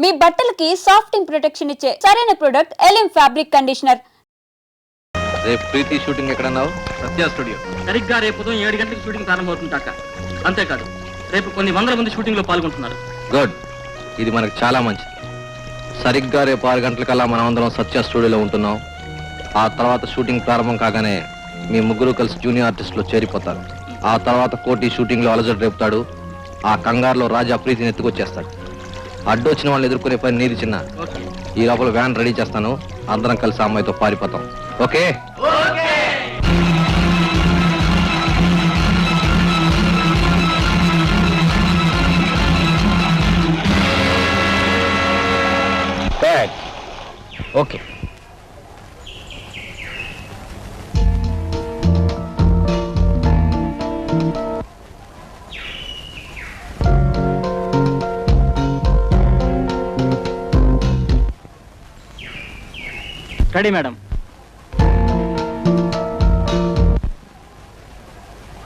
మీ బట్టలకి సాఫ్టింగ్ ప్రొటెక్షన్ ఇచ్చే సరైన ప్రొడక్ట్ ఎలిమ్ ఫ్యాబ్రిక్ కండిషనర్. రేపు ప్రీతి షూటింగ్ ఎక్కడన్నావు? సత్య స్టూడియో. సరిగ్గా రేపు ఉదయం 7 గంటలకు షూటింగ్ ప్రారంభమవుతుందాక. అంతేకాదు రేపు కొన్ని వందల మంది షూటింగ్ లో పాల్గొంటున్నారు. గుడ్, ఇది మనకు చాలా మంచిది. సరిగ్గా రేపు 6 గంటలకల్లా మనం అందరం సత్య స్టూడియోలో ఉంటున్నాం. ఆ తర్వాత షూటింగ్ ప్రారంభం కాగానే మీ ముగ్గురు కలిసి జూనియర్ ఆర్టిస్టులో చేరిపోతారు. ఆ తర్వాత కోటి షూటింగ్ లో అలజడి రేపుతాడు. ఆ కంగారులో రాజా ప్రీతిని ఎత్తుకొచ్చేస్తాడు. అడ్డొచ్చిన వాళ్ళని ఎదుర్కొనే పని నీది చిన్న. ఈ లోపల వ్యాన్ రెడీ చేస్తాను, అందరం కలిసి అమ్మాయితో పారిపోతాం. Okay? Okay. Ready madam.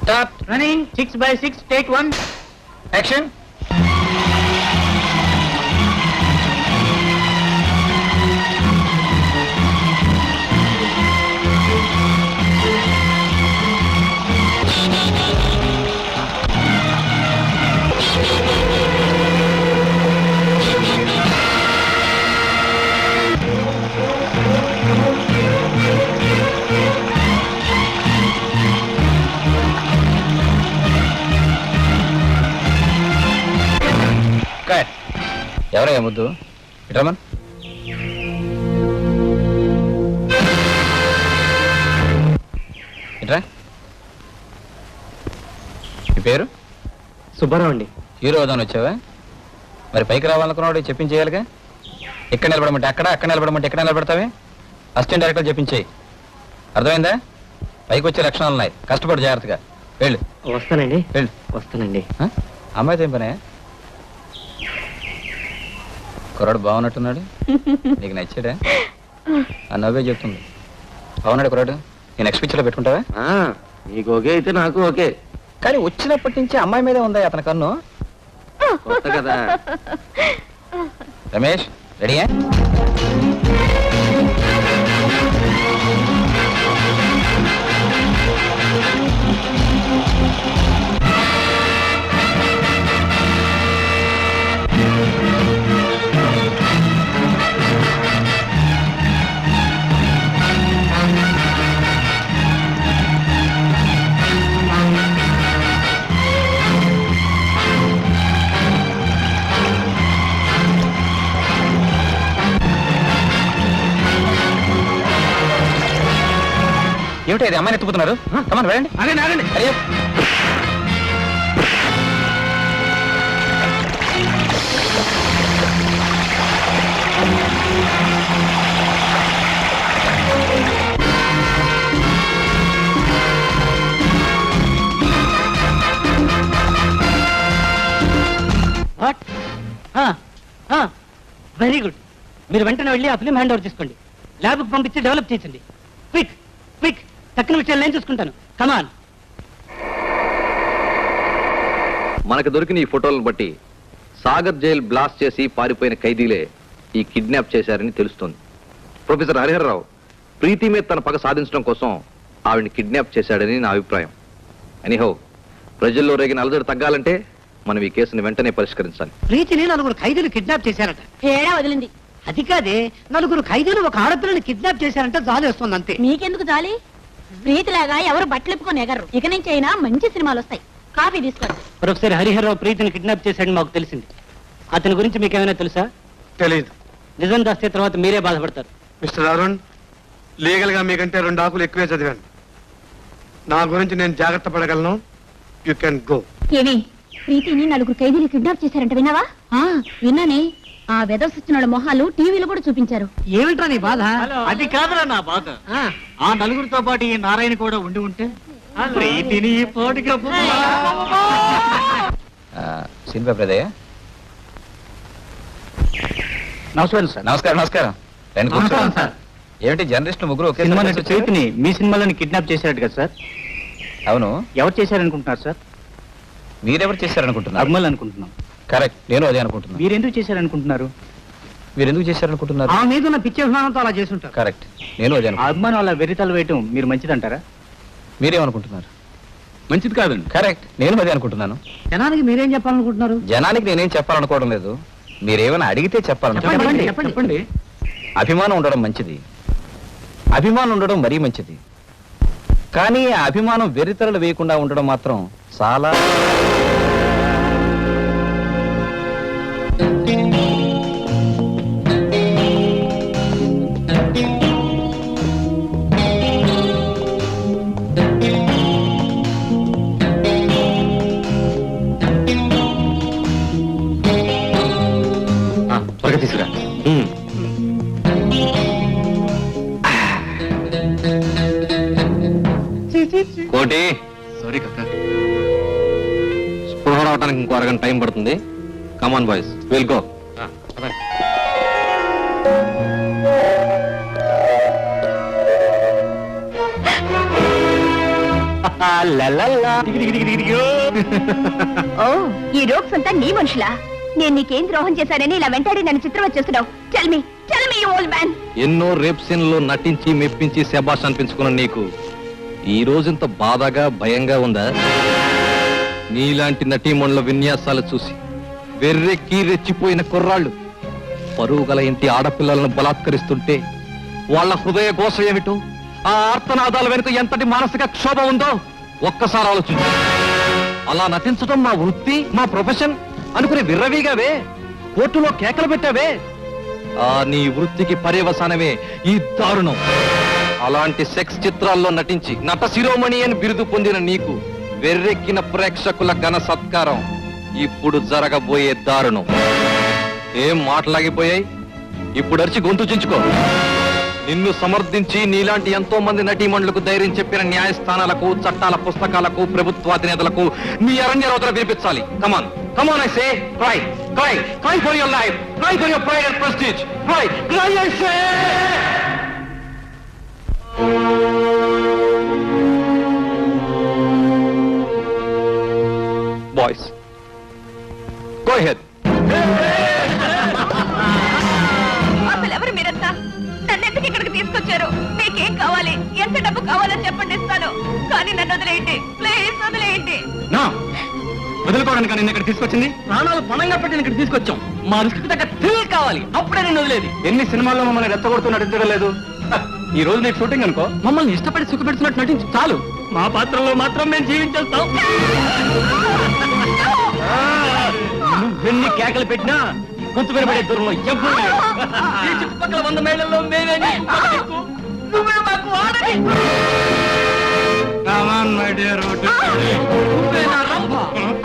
Start. Running. 6x6 take 1 action. ఎవరయ్యా ముద్దు? ఇట్రమన్. ఇట్రా. మీ పేరు? సుబ్బారావు అండి. హీరో అవుదాని వచ్చావా? మరి పైకి రావాలనుకున్నాడు చెప్పించేయాలిగా. ఎక్కడ నిలబడమంటే అక్కడ నిలబడమంటే ఎక్కడ నిలబడతావే? Assistant director చెప్పించేయి. అర్థమైందా? పైకి వచ్చే లక్షణాలు ఉన్నాయి, కష్టపడి జాగ్రత్తగా వెళ్ళు. వస్తానండి. వెళ్ళు. వస్తానండి. అమ్మాయితో ఏం పనే? కుర్రాడు బాగున్నట్టున్నాడు. నీకు నచ్చాడా? ఆ నవ్వే చెప్తుంది. బాగున్నాడు కుర్రాడు. నేను నెక్స్ట్ పిక్చర్లో పెట్టుకుంటావా? నీకు ఓకే అయితే నాకు ఓకే. కానీ వచ్చినప్పటి నుంచి అమ్మాయి మీదే ఉందా అతని కన్ను? కొత్త కదా. రమేష్ రెడీయా? ఏమిటి అది? అమ్మాయిని ఎత్తుకుతున్నారు. కమాన్ వెళ్ళండి. ఆగండి. అయ్యో వెరీ గుడ్. మీరు వెంటనే వెళ్ళి ఆ ఫిలిం హ్యాండ్ ఓవర్ చేసుకోండి. ల్యాబ్కి పంపించి డెవలప్ చేసింది. Quick quick. తక్కువ విషయాలు నేను చూసుకుంటాను. కమాన్. మనకు దొరికిన ఈ ఫోటోలను బట్టి సాగర్ జైల్ బ్లాస్ట్ చేసి పారిపోయిన ఖైదీలే ఈ కిడ్నాప్ చేశారని తెలుస్తోంది. ప్రొఫెసర్ హరిహరరావు ప్రీతి మీద తన పగ సాధించడం కోసం ఆవిడ్ని కిడ్నాప్ చేశాడని నా అభిప్రాయం. ఎనీహౌ, ప్రజల్లో రేగిన అలజడి తగ్గాలంటే మనం ఈ కేసుని వెంటనే పరిష్కరించాలి. ప్రీతిని 4 ఖైదీలు కిడ్నాప్ చేశారట. తేడా వదిలింది. అది కాదే, 4 ఖైదీలు ఒక ఆడపిల్లని కిడ్నాప్ చేశారంటే జాలి వస్తుంది అంతే. మీకెందుకు జాలి? ప్రీతిలాగా ఎవరు బట్టలిప్పుకొని ఎగర్రు. ఇక నుంచి అయినా మంచి సినిమాలు వస్తాయి. కాఫీ తీసుకోండి. ప్రొఫెసర్ హరిహరరావు ప్రీతిని కిడ్నాప్ చేశాడని మాకు తెలిసింది. అతని గురించి మీకేమైనా తెలుసా? తెలీదు. నిజం దాస్తే తర్వాత మీరే బాధపడతారు. మిస్టర్ అరుణ్, లీగల్ గా మీకంటే 2 ఆకులు ఎక్కువే చదివాను. నా గురించి నేను జాగ్రత్త పడగలను. You can go. ఏమి, ప్రీతిని 4 ఖైదీలు కిడ్నాప్ చేశారంట, విన్నావా? విన్నానే. ఆ వెదవసొచ్చిన వాళ్ళ మొహాలు టీవీలో కూడా చూపించారు. ఏమిట్రా నీ బాధ? అది కాదురా నా బాధ. ఆ 4తో పాటు ఈ నారాయణ కూడా ఉండి ఉంటే ప్రీతిని ఈ పోటీగా సినిమా ప్రదయ్య. నమస్కారం సార్. నమస్కారం. నమస్కారం. నమస్కారం సార్. ఏమిటి జర్నలిస్టులు ముగ్గురు ఒకే సినిమా సినిమా నటి చూసారు? ప్రీతిని మీ సినిమాలోని కిడ్నాప్ చేశారట కదా సార్? అవును. ఎవరు చేశారనుకుంటున్నారు సార్? మీరెవరు చేశారనుకుంటున్నారు? అర్మల్ అనుకుంటున్నాం. కరెక్ట్, నేను అదే అనుకుంటున్నాను. మీరెందుకు చేశారనుకుంటున్నారు? మీరు ఎందుకు చేశారనుకుంటున్నారు? ఆ మీద ఉన్న పిచ్చి అభిమానంతో అలా చేస్తుంటారు. కరెక్ట్, నేను అదే అనుకుంటున్నాను. అభిమానం అలా వెరితలు వేయటం మీరు మంచిదంటారా? మీరేమనుకుంటున్నారు? మంచిది కాదండి. కరెక్ట్, నేను అదే అనుకుంటున్నాను. జనానికి మీరేం చెప్పాలనుకుంటున్నారు? జనానికి నేనేం చెప్పాలనుకోవడం లేదు, మీరేమైనా అడిగితే చెప్పాలనుకుంటున్నాను. చెప్పండి. అభిమానం ఉండడం మంచిది, అభిమానం ఉండడం మరీ మంచిది. కానీ ఆ అభిమానం వెర్రితరలు వేయకుండా ఉండడం మాత్రం చాలా త్వరగా తీసుకురా. కోటి, సారీ కక్క. స్పృహ రావడానికి ఇంకో అరగంట టైం పడుతుంది. Come on boys, will go. ఓ, ఈ రోక్స్ అంతా నీ మనుషులా? నేను నీకేం ద్రోహం చేశానని ఇలా వెంటాడి నన్ను చిత్రం వచ్చేస్తున్నావు. Tell me old man. ఎన్నో రేప్ సీన్లో నటించి మెప్పించి శబాష్ అనిపించుకున్న నీకు ఈ రోజంత బాధగా భయంగా ఉందా? నీలాంటి నటీమణుల విన్యాసాలు చూసి వెర్రెక్కి రెచ్చిపోయిన కుర్రాళ్ళు పరువు గల ఇంటి ఆడపిల్లలను బలాత్కరిస్తుంటే వాళ్ళ హృదయ ఘోష ఏమిటో, ఆ ఆర్తనాదాల వెనుక ఎంతటి మానసిక క్షోభ ఉందో ఒక్కసారి ఆలోచించు. అలా నటించడం మా వృత్తి, మా ప్రొఫెషన్ అనుకుని విర్రవీగావే, కోర్టులో కేకలు పెట్టావే. ఆ నీ వృత్తికి పర్యవసానమే ఈ దారుణం. అలాంటి సెక్స్ చిత్రాల్లో నటించి నట శిరోమణి అని బిరుదు పొందిన నీకు వెర్రెక్కిన ప్రేక్షకుల ఘన సత్కారం ఇప్పుడు జరగబోయే దారుణం. ఏం మాటలాగిపోయాయి? ఇప్పుడు అరిచి గొంతు చించుకో. నిన్ను సమర్థించి నీలాంటి ఎంతో మంది నటీమణులకు ధైర్యం చెప్పిన న్యాయస్థానాలకు, చట్టాల పుస్తకాలకు, ప్రభుత్వాధినేతలకు నీ అరణ్య రోదన వినిపించాలి. Come on come on, I say cry cry cry for your life, cry for your pride and prestige, cry cry, I say. Boys, go ahead. అసలు ఎవరు మీరంతా? నన్ను ఎందుకు ఇక్కడికి తీసుకొచ్చారు? మీకేం కావాలి? ఎంత డబ్బు కావాలో చెప్పండి, ఇస్తాను. కానీ నన్ను వదిలేయండి, ప్లీజ్ వదిలేయండి. నా వదులుకోవడానికి నిన్న ఇక్కడ తీసుకొచ్చింది. ప్రాణాలు పణంగా పెట్టి ఇక్కడ తీసుకొచ్చాం. మా రిస్క్ తగ్గ థ్రిల్ కావాలి, అప్పుడే నేను వదిలేది. ఎన్ని సినిమాల్లో మమ్మల్ని రెచ్చగొడుతూ నటించడం లేదు. ఈ రోజు నీకు షూటింగ్ అనుకో. మమ్మల్ని ఇష్టపడి సుఖపెడుతున్నట్టు నటించు చాలు. మా పాత్రలో మాత్రం మేము జీవించేస్తాం. నువ్వెన్ని కేకలు పెట్టినా గొంతు వినబడే దూరంలో ఎవ్వరూ లేరు. ఈ చుట్టుపక్కల 100 మైళ్ళల్లో మేమే నీకు, నువ్వే మాకు ఆడది. Come on my dear. నువ్వే నా రంభ,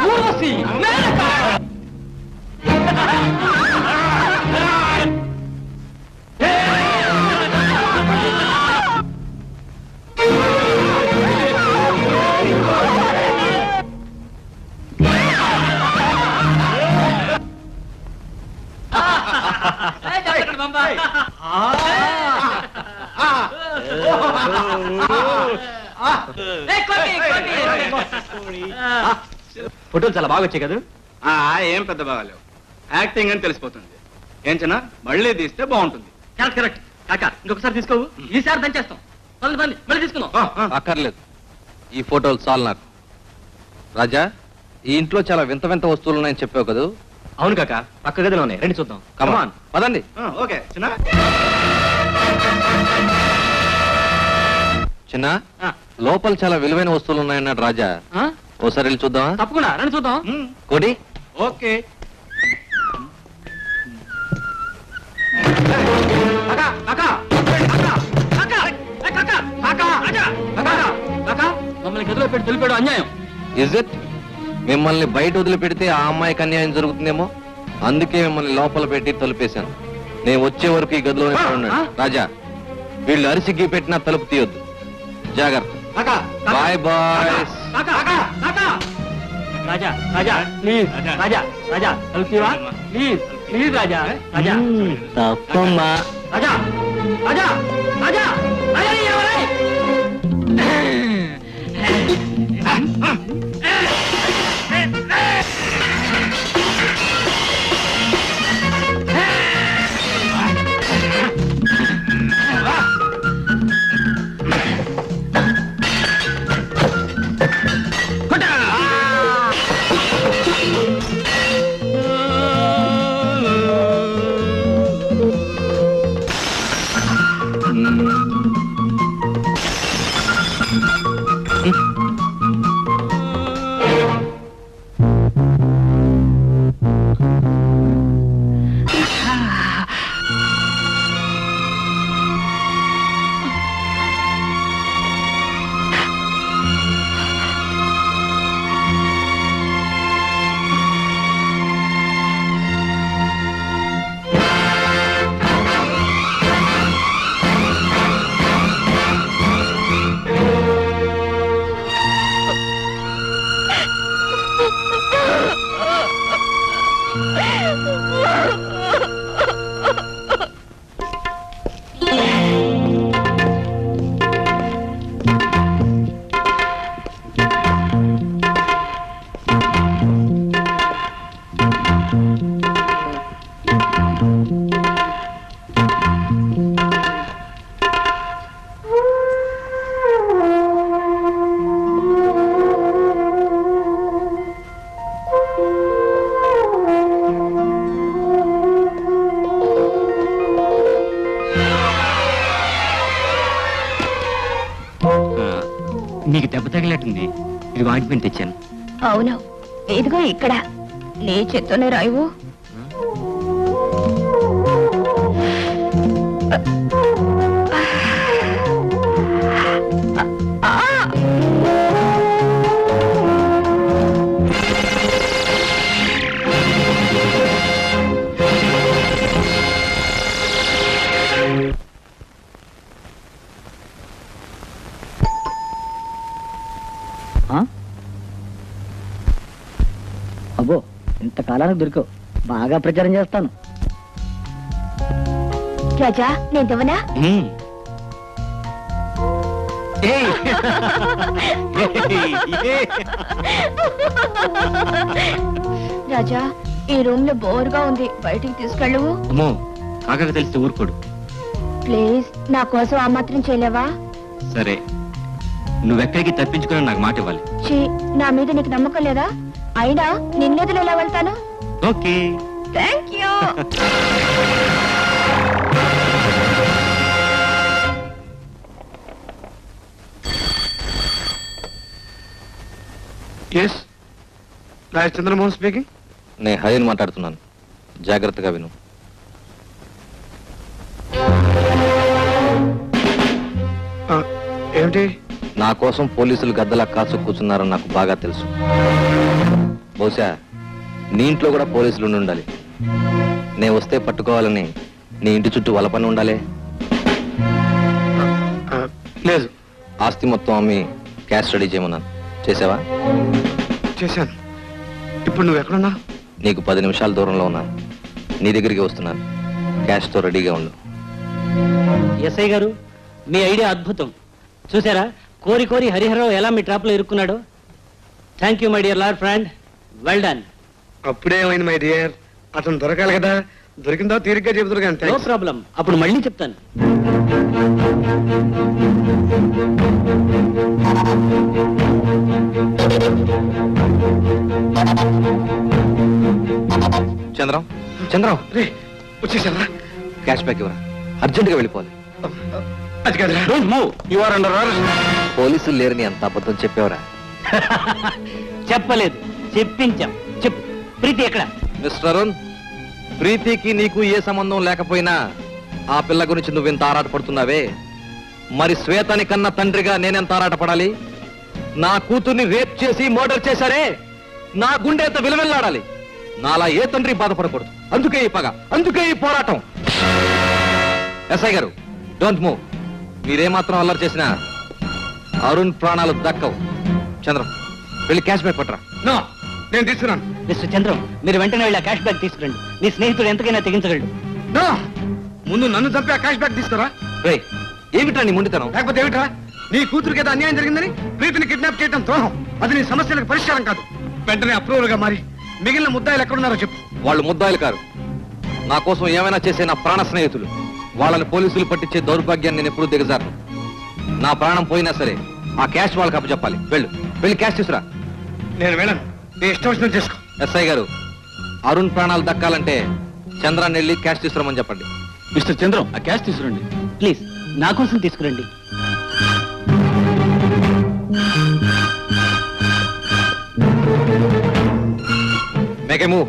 ఊర్వశి, మేనక. ఫోటోలు చాలా బాగా వచ్చాయి కదా. ఏం పెద్ద బాగాలేవు, యాక్టింగ్ అని తెలిసిపోతుంది. ఏం చిన్న మళ్ళీ తీస్తే బాగుంటుంది. Correct correct. కాక ఇంకొకసారి తీసుకోవు, ఈసారి దంచేస్తాం. మళ్ళీ తీసుకుందాం. అక్కర్లేదు, ఈ ఫోటోలు చాలు నాకు. రాజా, ఈ ఇంట్లో చాలా వింత వింత వస్తువులు ఉన్నాయని చెప్పావు కదా. అవును కాక, పక్క గదిలో ఉన్నాయి, రండి చూద్దాం. కమాన్, పదండి. ఓకే చిన్న. చిన్న, లోపల చాలా విలువైన వస్తువులు ఉన్నాయన్నాడు రాజా. ఓసారి వెళ్ళి చూద్దామా? తప్పకుండా రండి చూద్దాం. కోటి, ఓకే. మమ్మల్ని గదిలో పెట్టి తెలిపాడు అన్యాయం. Is it? మిమ్మల్ని బయట వదిలిపెడితే ఆ అమ్మాయికి అన్యాయం జరుగుతుందేమో, అందుకే మిమ్మల్ని లోపల పెట్టి తలుపేశాను. నేను వచ్చే వరకు ఈ గదిలోనే ఉన్నాడు. రాజా, వీళ్ళు అరిసి గీ పెట్టినా తలుపు తీయొద్దు, జాగ్రత్త. Boy boys. Raja Raja please, Raja Raja తలుపువా ప్లీజ్, ప్లీజ్ రాజా రాజా. తప్పమ్మా. రాజా రాజా రాజా రాజా నీ ఎవరై? నీకు దెబ్బ తగినట్టుంది. ఇది వాయింట్మెంట్ తెచ్చాను. అవును, ఇదిగో ఇక్కడ నీ చేత్తోనే రాయవు. అబ్బో, ఇంతకాలానికి దొరికావు. బాగా ప్రచారం చేస్తాను. రాజా, నేను దివనా? రాజా, ఈ రూమ్ లో బోర్గా ఉంది, బయటికి తీసుకెళ్ళవు. అమ్మో, కాకకు తెలిస్తే ఊరుకోడు. ప్లీజ్, నా కోసం ఆ మాత్రం చేయలేవా? సరే, నువ్వెక్కడికి తప్పించుకుని నాకు మాట ఇవ్వాలి. ఛీ, నా మీద నీకు నమ్మకం లేదా? అయినా నిన్నెదులు ఎలా వెళ్తాను? Okay. Thank you. Yes, Raj Chandramohan speaking. నేను హరిని మాట్లాడుతున్నాను, జాగ్రత్తగా విను. ఏమిటి? నా కోసం పోలీసులు గద్దలా కాచు కూర్చున్నారని నాకు బాగా తెలుసు. బహుశా నీ ఇంట్లో కూడా పోలీసులు ఉండి ఉండాలి. నేను వస్తే పట్టుకోవాలని నీ ఇంటి చుట్టూ వలపని ఉండాలి. లేదు. ఆస్తి మొత్తం అమ్మి క్యాష్ రెడీ చేయమన్నాను, చేసావా? చేశాను. ఇప్పుడు నువ్వు ఎక్కడున్నా? నీకు 10 నిమిషాల దూరంలో ఉన్నాను. నీ దగ్గరికి వస్తున్నాను. క్యాష్తో రెడీగా ఉండు. ఎస్ఐ గారు, మీ ఐడియా అద్భుతం. చూసారా, కోరి కోరి హరిహరరావు ఎలా మీ ట్రాప్ లో ఇరుక్కున్నాడు. Thank you my dear lord friend, well done. అప్పుడేమైంది మై డియర్, అతను దొరకాలి కదా. దొరికిందో తీరిగ్గా చెబుతారు కానీ. నో ప్రాబ్లం, అప్పుడు మళ్ళీ చెప్తాను. చంద్రం, చంద్రం, రే, వచ్చేసారా? క్యాష్ బ్యాక్ ఇవ్వరా, అర్జెంటుగా వెళ్ళిపోవాలి. అది కాదురా. Don't move, you are under arrest. పోలీసులు లేరని అంత అబద్ధం చెప్పేవరా? చెప్పలేదు, చెప్పించాం. చెప్పు, ప్రీతి ఎక్కడ? మిస్టర్ అరుణ్, ప్రీతికి నీకు ఏ సంబంధం లేకపోయినా ఆ పిల్ల గురించి నువ్వెంత ఆరాటపడుతున్నావే, మరి శ్వేతని కన్న తండ్రిగా నేనెంత ఆరాటపడాలి? నా కూతుర్ని రేప్ చేసి మర్డర్ చేశారే, నా గుండె ఎంత విలువెల్లాడాలి. నాలా ఏ తండ్రి బాధపడకూడదు. అందుకే ఈ పగ, అందుకే ఈ పోరాటం. ఎస్ఐ గారు, డోంట్ మూవ్. మీరేమాత్రం అల్లరి చేసినా అరుణ్ ప్రాణాలు దక్కవు. చంద్రం, వెళ్ళి క్యాష్ బ్యాక్ పట్టరా. నో, నేను తీసుకున్నాను. మిస్టర్ చంద్రం, మీరు వెంటనే వెళ్ళి ఆ క్యాష్ బ్యాక్ తీసుకురండి. మీ స్నేహితుడు ఎంతకైనా తెగించగలడు. నో, ముందు నన్ను చంపి ఆ క్యాష్ బ్యాక్ తీసుకురా. రేయ్, ఏమిట్రా నీ ముండితనం? లేకపోతే ఏమిట్రా? నీ కూతురికి ఏదో అన్యాయం జరిగిందని ప్రీతిని కిడ్నాప్ చేయడం ద్రోహం. అది నీ సమస్యలకు పరిష్కారం కాదు. వెంటనే అప్రూవల్ గా మారి మిగిలిన ముద్దాయిలు ఎక్కడున్నారో చెప్పు. వాళ్ళు ముద్దాయిలు కారు, నా కోసం ఏమైనా చేసే నా ప్రాణ స్నేహితులు. వాళ్ళని పోలీసులు పట్టించే దౌర్భాగ్యాన్ని నేను ఎప్పుడూ దిగజారు. నా ప్రాణం పోయినా సరే ఆ క్యాష్ వాళ్ళకి అప్పచెప్పాలి. వెళ్ళు, వెళ్ళి క్యాష్ తీసురా. నేను వెళ్ళను, నీ ఇష్టం వచ్చినట్టు చేసుకో. ఎస్ఐ గారు, అరుణ్ ప్రాణాలు దక్కాలంటే చంద్రాన్ని వెళ్ళి క్యాష్ తీసుకురమని చెప్పండి. మిస్టర్ చంద్రం, ఆ క్యాష్ తీసుకురండి ప్లీజ్. నా కోసం తీసుకురండి. Make a move.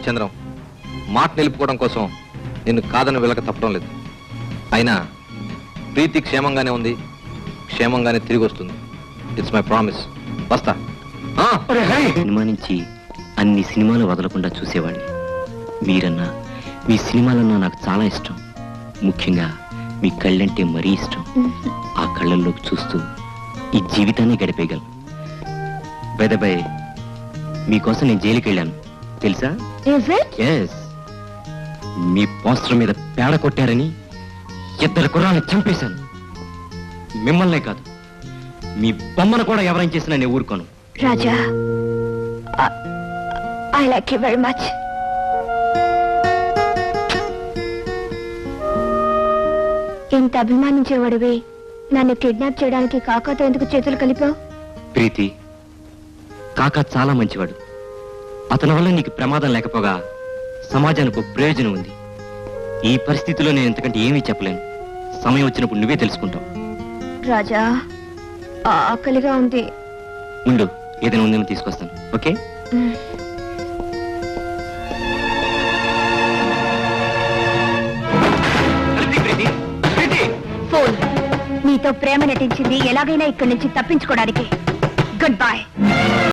చంద్రం, మాట నిలుపుకోవడం కోసం నిన్ను కాదని వెళ్ళక తప్పడం లేదు. అయినా ప్రీతి క్షేమంగానే ఉంది, క్షేమంగానే తిరిగి వస్తుంది. It's my promise. వస్తా. సినిమా నుంచి అన్ని సినిమాలు వదలకుండా చూసేవాడిని. మీరన్నా, మీ సినిమాలన్నా నాకు చాలా ఇష్టం. ముఖ్యంగా మీ కళ్ళంటే మరీ ఇష్టం. ఆ కళ్ళల్లోకి చూస్తూ ఈ జీవితాన్ని గడిపేయగలను. బై ద బై, మీకోసం నేను జైలుకి వెళ్ళాను తెలుసా? ఎస్, మీ పోస్టర్ మీద పేడ కొట్టారని 2 కుర్రాళ్ళని చంపేశాను. మిమ్మల్నే కాదు, మీ బొమ్మను కూడా ఎవరైనా చేసినా నేను ఊరుకోను. Raja, I like you very much. ఇంత అభిమానించేవాడివి నన్ను కిడ్నాప్ చేయడానికి కాకాతో ఎందుకు చేతులు కలిపావు? ప్రీతి, కాకా చాలా మంచివాడు. అతని వల్ల నీకు ప్రమాదం లేకపోగా సమాజానికి ఒక ప్రయోజనం ఉంది. ఈ పరిస్థితిలో నేను ఎంతకంటే ఏమీ చెప్పలేను. సమయం వచ్చినప్పుడు నువ్వే తెలుసుకుంటావు. రాజా, ఆకలిగా ఉంది. ఉండు, ఏదైనా ఉందేమో తీసుకొస్తాను. ఓకే? ఫోన్ నీతో ప్రేమ నటించింది ఎలాగైనా ఇక్కడి నుంచి తప్పించుకోవడానికి. Good bye.